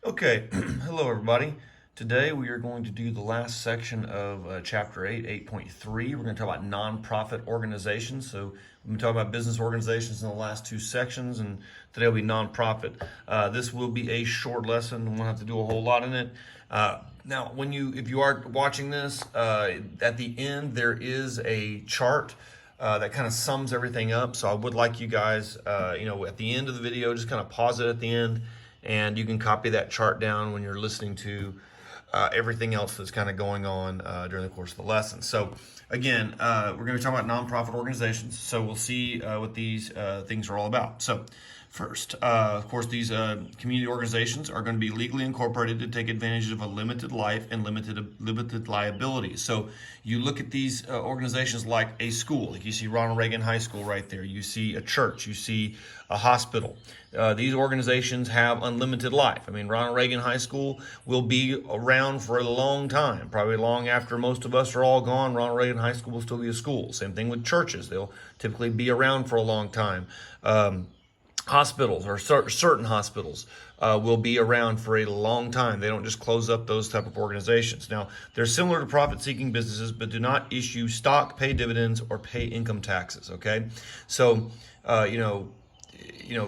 Okay, hello everybody. Today we are going to do the last section of Chapter 8, 8.3. We're going to talk about nonprofit organizations. So we've been talking about business organizations in the last two sections, and today will be nonprofit. This will be a short lesson. We won't have to do a whole lot in it. Now, if you are watching this, at the end there is a chart that kind of sums everything up. So I would like you guys, at the end of the video, just kind of pause it at the end, and you can copy that chart down when you're listening to everything else that's kind of going on during the course of the lesson. So again, we're going to be talking about nonprofit organizations. So we'll see what these things are all about. So first, of course, these community organizations are going to be legally incorporated to take advantage of a limited life and limited liabilities. So you look at these organizations like a school, like you see Ronald Reagan High School right there. You see a church. You see a hospital. These organizations have unlimited life. I mean, Ronald Reagan High School will be around for a long time, probably long after most of us are all gone. Ronald Reagan High School will still be a school. Same thing with churches. They'll typically be around for a long time. Hospitals, or certain hospitals, will be around for a long time. They don't just close up those type of organizations. Now, they're similar to profit-seeking businesses, but do not issue stock, pay dividends, or pay income taxes. Okay, so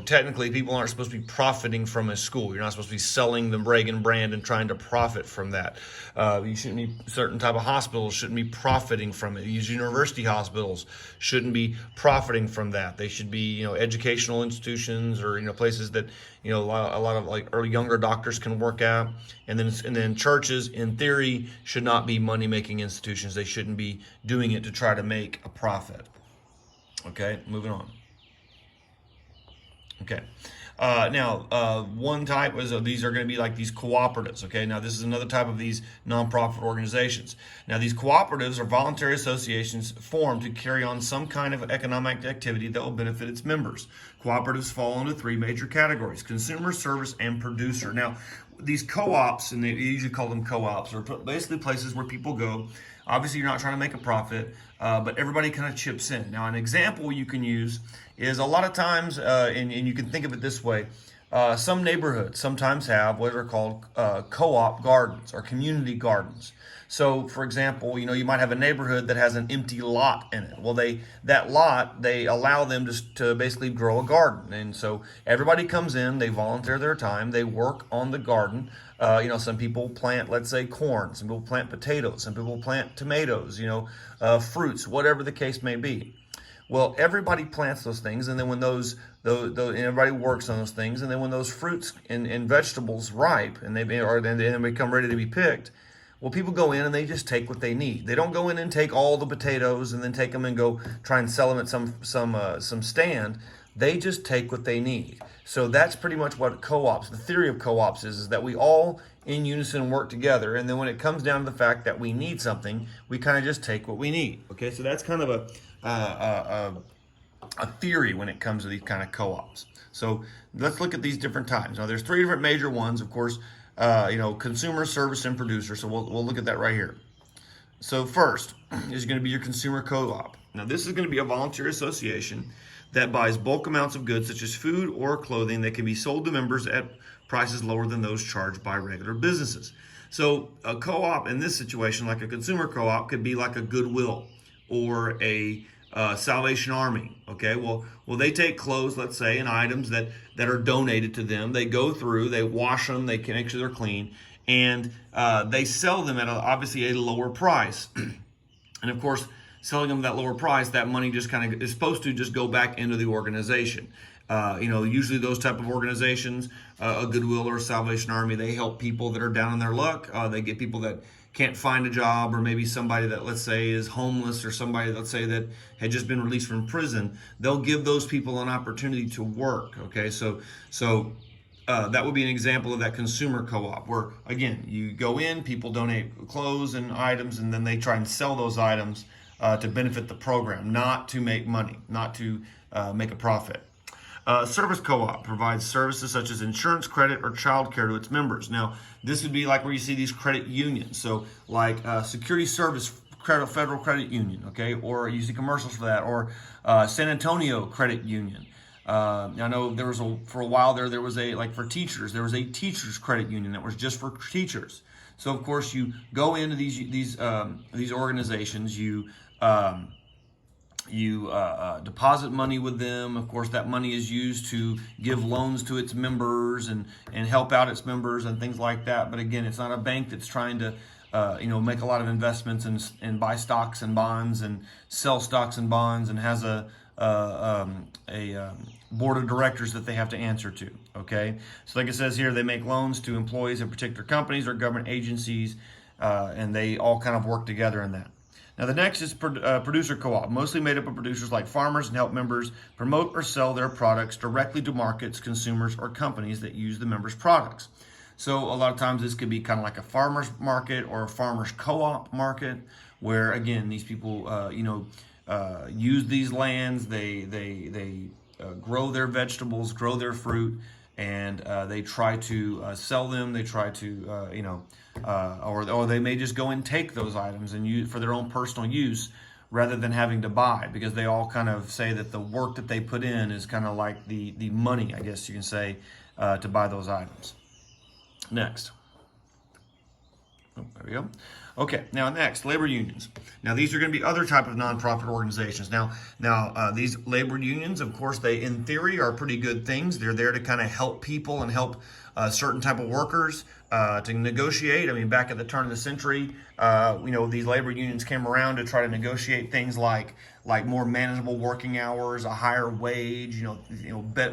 technically people aren't supposed to be profiting from a school. You're not supposed to be selling the Reagan brand and trying to profit from that. You shouldn't be, certain type of hospitals shouldn't be profiting from it. These university hospitals shouldn't be profiting from that. They should be, educational institutions, or, places that, a lot of like younger doctors can work at. And then churches, in theory, should not be money-making institutions. They shouldn't be doing it to try to make a profit. Okay, moving on. Okay. One type is these are going to be like these cooperatives. Okay. Now, this is another type of these nonprofit organizations. Now, these cooperatives are voluntary associations formed to carry on some kind of economic activity that will benefit its members. Cooperatives fall into three major categories: consumer, service, and producer. Now, these co-ops, and they usually call them co-ops, are basically places where people go. Obviously, you're not trying to make a profit, but everybody kind of chips in. Now, an example you can use is a lot of times, and you can think of it this way, some neighborhoods sometimes have what are called co-op gardens or community gardens. So, for example, you might have a neighborhood that has an empty lot in it. Well, they allow them to basically grow a garden, and so everybody comes in, they volunteer their time, they work on the garden. Some people plant, let's say, corn. Some people plant potatoes. Some people plant tomatoes. Fruits, whatever the case may be. Well, everybody plants those things, and then when those and everybody works on those things, and then when those fruits and vegetables ripe and they become ready to be picked, well, people go in and they just take what they need. They don't go in and take all the potatoes and then take them and go try and sell them at some stand. They just take what they need. So that's pretty much what co-ops, the theory of co-ops is that we all in unison work together, and then when it comes down to the fact that we need something, we kind of just take what we need. Okay, so that's kind of a theory when it comes to these kind of co-ops. So let's look at these different types. Now, there's three different major ones, of course. Consumer, service, and producer. So we'll look at that right here. So first is going to be your consumer co-op. Now, this is going to be a volunteer association that buys bulk amounts of goods such as food or clothing that can be sold to members at prices lower than those charged by regular businesses. So a co-op in this situation, like a consumer co-op, could be like a Goodwill or a Salvation Army. Okay, well, they take clothes, let's say, and items that are donated to them. They go through, they wash them, they can make sure they're clean, and they sell them at obviously a lower price. And of course, selling them at that lower price, that money just kind of is supposed to just go back into the organization. Usually those type of organizations, a Goodwill or a Salvation Army, they help people that are down on their luck. They get people that can't find a job, or maybe somebody that, let's say, is homeless, or somebody, let's say, that had just been released from prison. They'll give those people an opportunity to work. Okay, so that would be an example of that consumer co-op, where again, you go in, people donate clothes and items, and then they try and sell those items to benefit the program, not to make money, not to make a profit. Service co-op provides services such as insurance, credit, or child care to its members. Now, this would be like where you see these credit unions. So like Security Service Federal Credit Union, okay? Or you see commercials for that, or San Antonio Credit Union. I know there was for a while there was a, like for teachers, there was a teachers credit union that was just for teachers. So of course you go into these organizations, you deposit money with them. Of course, that money is used to give loans to its members and help out its members and things like that. But again, it's not a bank that's trying to make a lot of investments and buy stocks and bonds and sell stocks and bonds and has a board of directors that they have to answer to. Okay, so like it says here, they make loans to employees of particular companies or government agencies, and they all kind of work together in that. Now the next is producer co-op, mostly made up of producers like farmers, and help members promote or sell their products directly to markets, consumers, or companies that use the members' products. So a lot of times this could be kind of like a farmer's market or a farmer's co-op market, where again these people use these lands, they grow their vegetables, grow their fruit, and they try to sell them. They try to or they may just go and take those items and use for their own personal use rather than having to buy, because they all kind of say that the work that they put in is kind of like the money, I guess you can say, to buy those items. Next. Oh, there we go. Okay, now next, labor unions. Now these are going to be other type of nonprofit organizations. Now these labor unions, of course, they in theory are pretty good things. They're there to kind of help people and help certain type of workers to negotiate. I mean, back at the turn of the century, these labor unions came around to try to negotiate things like more manageable working hours, a higher wage,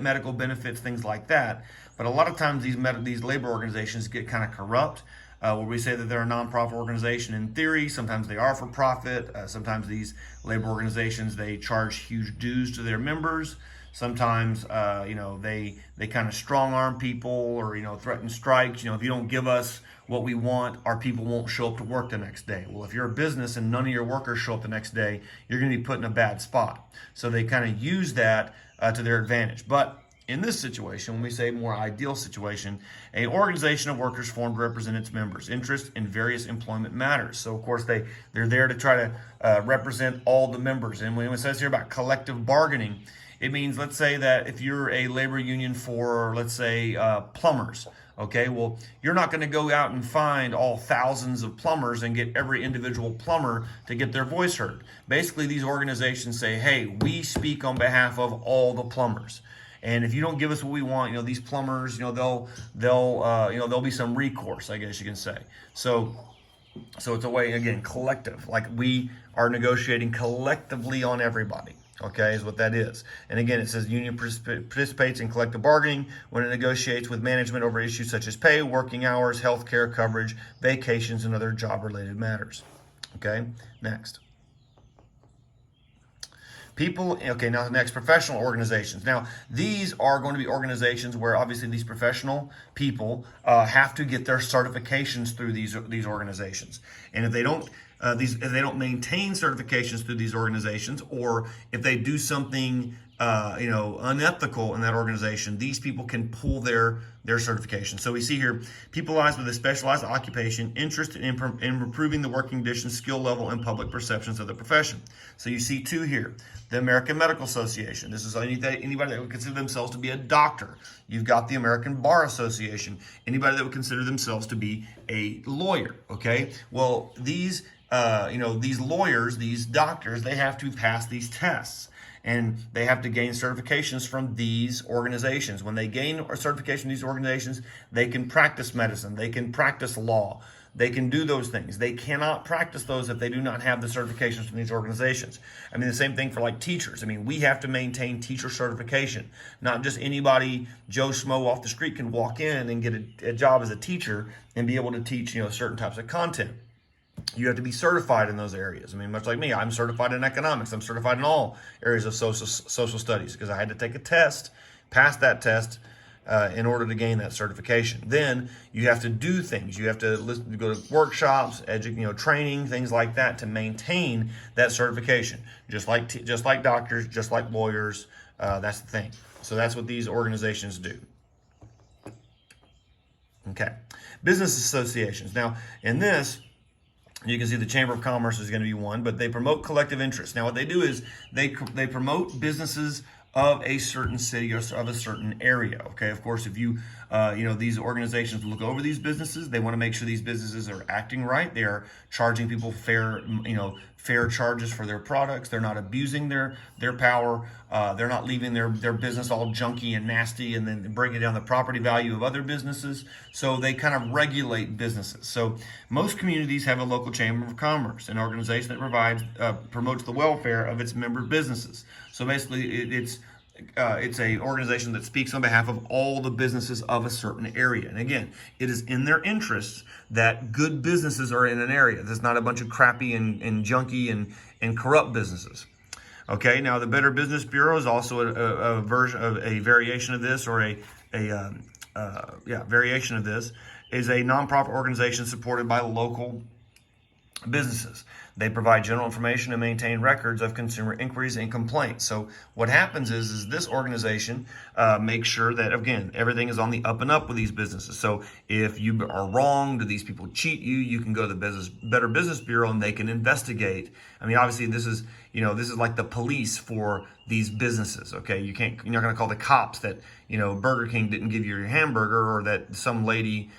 medical benefits, things like that. But a lot of times these labor organizations get kind of corrupt. Where we say that they're a nonprofit organization in theory. Sometimes they are for profit. Sometimes these labor organizations, they charge huge dues to their members. Sometimes, they kind of strong arm people or, threaten strikes. If you don't give us what we want, our people won't show up to work the next day. Well, if you're a business and none of your workers show up the next day, you're going to be put in a bad spot. So they kind of use that to their advantage. But in this situation, when we say more ideal situation, an organization of workers formed to represent its members' interests in various employment matters. So, of course, they're there to try to represent all the members. And when it says here about collective bargaining, it means, let's say that if you're a labor union for, let's say, plumbers, okay, well, you're not going to go out and find all thousands of plumbers and get every individual plumber to get their voice heard. Basically, these organizations say, hey, we speak on behalf of all the plumbers. And if you don't give us what we want, these plumbers, there'll be some recourse, I guess you can say. So it's a way, again, collective, like we are negotiating collectively on everybody. Okay, is what that is. And again, it says union participates in collective bargaining when it negotiates with management over issues such as pay, working hours, health care coverage, vacations, and other job-related matters. Okay, next. Now next, professional organizations. Now, these are going to be organizations where obviously these professional people have to get their certifications through these organizations. And if they don't maintain certifications through these organizations, or if they do something unethical in that organization, these people can pull their certification. So we see here, people with a specialized occupation, interest in improving the working conditions, skill level, and public perceptions of the profession. So you see two here. The American Medical Association. This is anybody that would consider themselves to be a doctor. You've got the American Bar Association. Anybody that would consider themselves to be a lawyer. Okay. Well, these lawyers, these doctors, they have to pass these tests. And they have to gain certifications from these organizations. When they gain a certification from these organizations, they can practice medicine. They can practice law. They can do those things. They cannot practice those if they do not have the certifications from these organizations. I mean, the same thing for like teachers. I mean, we have to maintain teacher certification. Not just anybody, Joe Schmo off the street can walk in and get a job as a teacher and be able to teach, certain types of content. You have to be certified in those areas. I mean, much like me, I'm certified in economics. I'm certified in all areas of social studies because I had to take a test, pass that test in order to gain that certification. Then you have to do things. You have to go to workshops, training, things like that to maintain that certification. Just like doctors, just like lawyers. That's the thing. So that's what these organizations do. Okay, business associations. Now, in this, you can see the Chamber of Commerce is going to be one, but they promote collective interests. Now, what they do is they promote businesses of a certain city or of a certain area. Okay, of course, if you, these organizations look over these businesses, they want to make sure these businesses are acting right. They are charging people fair charges for their products. They're not abusing their power. They're not leaving their business all junky and nasty and then bringing down the property value of other businesses. So they kind of regulate businesses. So most communities have a local chamber of commerce, an organization that promotes the welfare of its member businesses. So basically, it's a organization that speaks on behalf of all the businesses of a certain area. And again, it is in their interests that good businesses are in an area. There's not a bunch of crappy and junky and corrupt businesses. Okay, now the Better Business Bureau is also a version of a variation of this, or variation of this, is a nonprofit organization supported by local businesses. They provide general information and maintain records of consumer inquiries and complaints. So what happens is this organization makes sure that, again, everything is on the up and up with these businesses. So if you are wrong, do these people cheat you, you can go to the Better Business Bureau and they can investigate. I mean, obviously this is like the police for these businesses. Okay, you're not going to call the cops that Burger King didn't give you your hamburger, or that some lady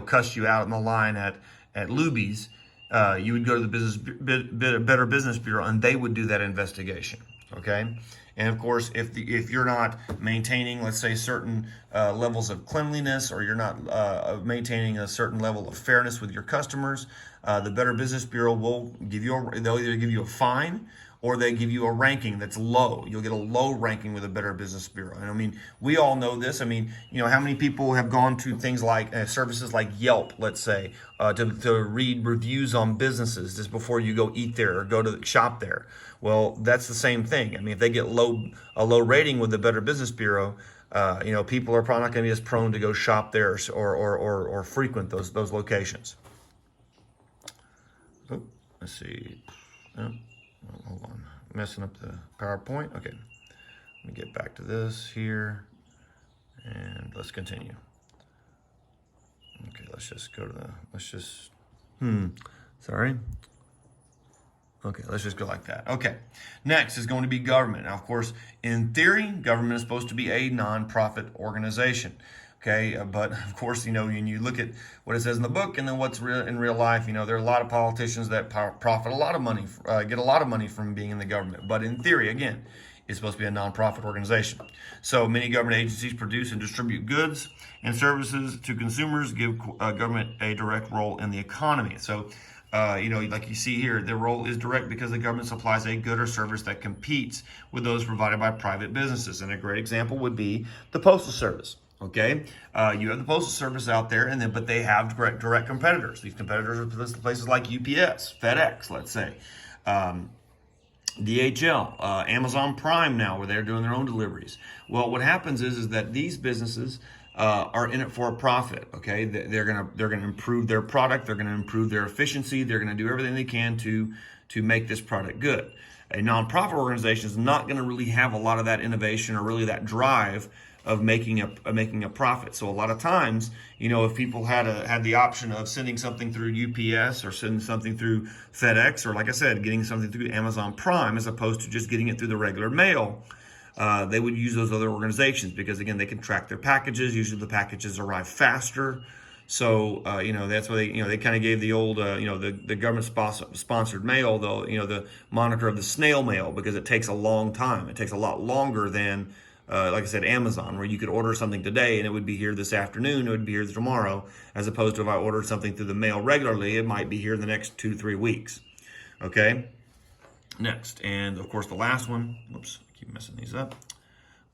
cussed you out in the line at Luby's. You would go to the Better Business Bureau, and they would do that investigation. Okay, and of course, if you're not maintaining, let's say, certain levels of cleanliness, or you're not maintaining a certain level of fairness with your customers, the Better Business Bureau will they'll either give you a fine, or they give you a ranking that's low. You'll get a low ranking with a Better Business Bureau. And I mean, we all know this. I mean, how many people have gone to things like services like Yelp, let's say, to read reviews on businesses just before you go eat there or go to shop there? Well, that's the same thing. I mean, if they get a low rating with the Better Business Bureau, people are probably not going to be as prone to go shop there or frequent those locations. Oh, let's see. Oh. Hold on, messing up the PowerPoint. Okay, let me get back to this here, and let's continue. Okay, let's just go to sorry. Okay, let's just go like that. Okay, next is going to be government. Now, of course, in theory, government is supposed to be a nonprofit organization. Okay, but of course, when you look at what it says in the book and then what's in real life, there are a lot of politicians that profit a lot of money, get a lot of money from being in the government. But in theory, again, it's supposed to be a nonprofit organization. So many government agencies produce and distribute goods and services to consumers, give government a direct role in the economy. So, like you see here, their role is direct because the government supplies a good or service that competes with those provided by private businesses. And a great example would be the Postal Service. Okay, you have the Postal Service out there, but they have direct competitors. These competitors are places like UPS, FedEx, let's say, DHL, Amazon Prime now, where they're doing their own deliveries. Well, what happens is that these businesses are in it for a profit. Okay, they're gonna improve their product, they're gonna improve their efficiency, they're gonna do everything they can to make this product good. A nonprofit organization is not going to really have a lot of that innovation or really that drive of making a profit. So a lot of times, if people had the option of sending something through UPS or sending something through FedEx, or like I said, getting something through Amazon Prime as opposed to just getting it through the regular mail, they would use those other organizations because, again, they can track their packages. Usually the packages arrive faster. So, that's why they kind of gave the old, the government sponsored mail, though, the moniker of the snail mail, because it takes a long time. It takes a lot longer than, like I said, Amazon, where you could order something today and it would be here this afternoon, it would be here tomorrow, as opposed to if I ordered something through the mail regularly, it might be here in the next 2 to 3 weeks. Okay. Next, and of course the last one, whoops, I keep messing these up.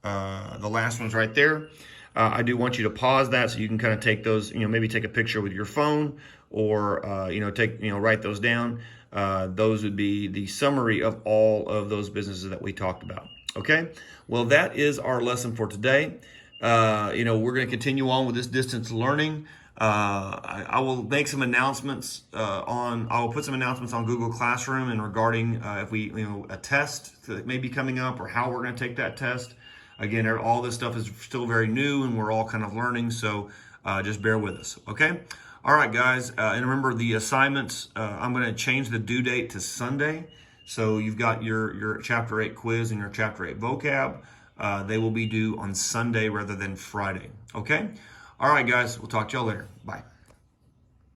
The last one's right there. I do want you to pause that so you can kind of take those, maybe take a picture with your phone, or, write those down. Those would be the summary of all of those businesses that we talked about. Okay. Well, that is our lesson for today. We're going to continue on with this distance learning. I will make some announcements I will put some announcements on Google Classroom and regarding if we, a test that may be coming up, or how we're going to take that test. Again, all this stuff is still very new and we're all kind of learning, so just bear with us, okay? All right, guys, and remember the assignments, I'm going to change the due date to Sunday. So you've got your Chapter 8 quiz and your Chapter 8 vocab. they will be due on Sunday rather than Friday. Okay? All right, guys. We'll talk to y'all later. Bye.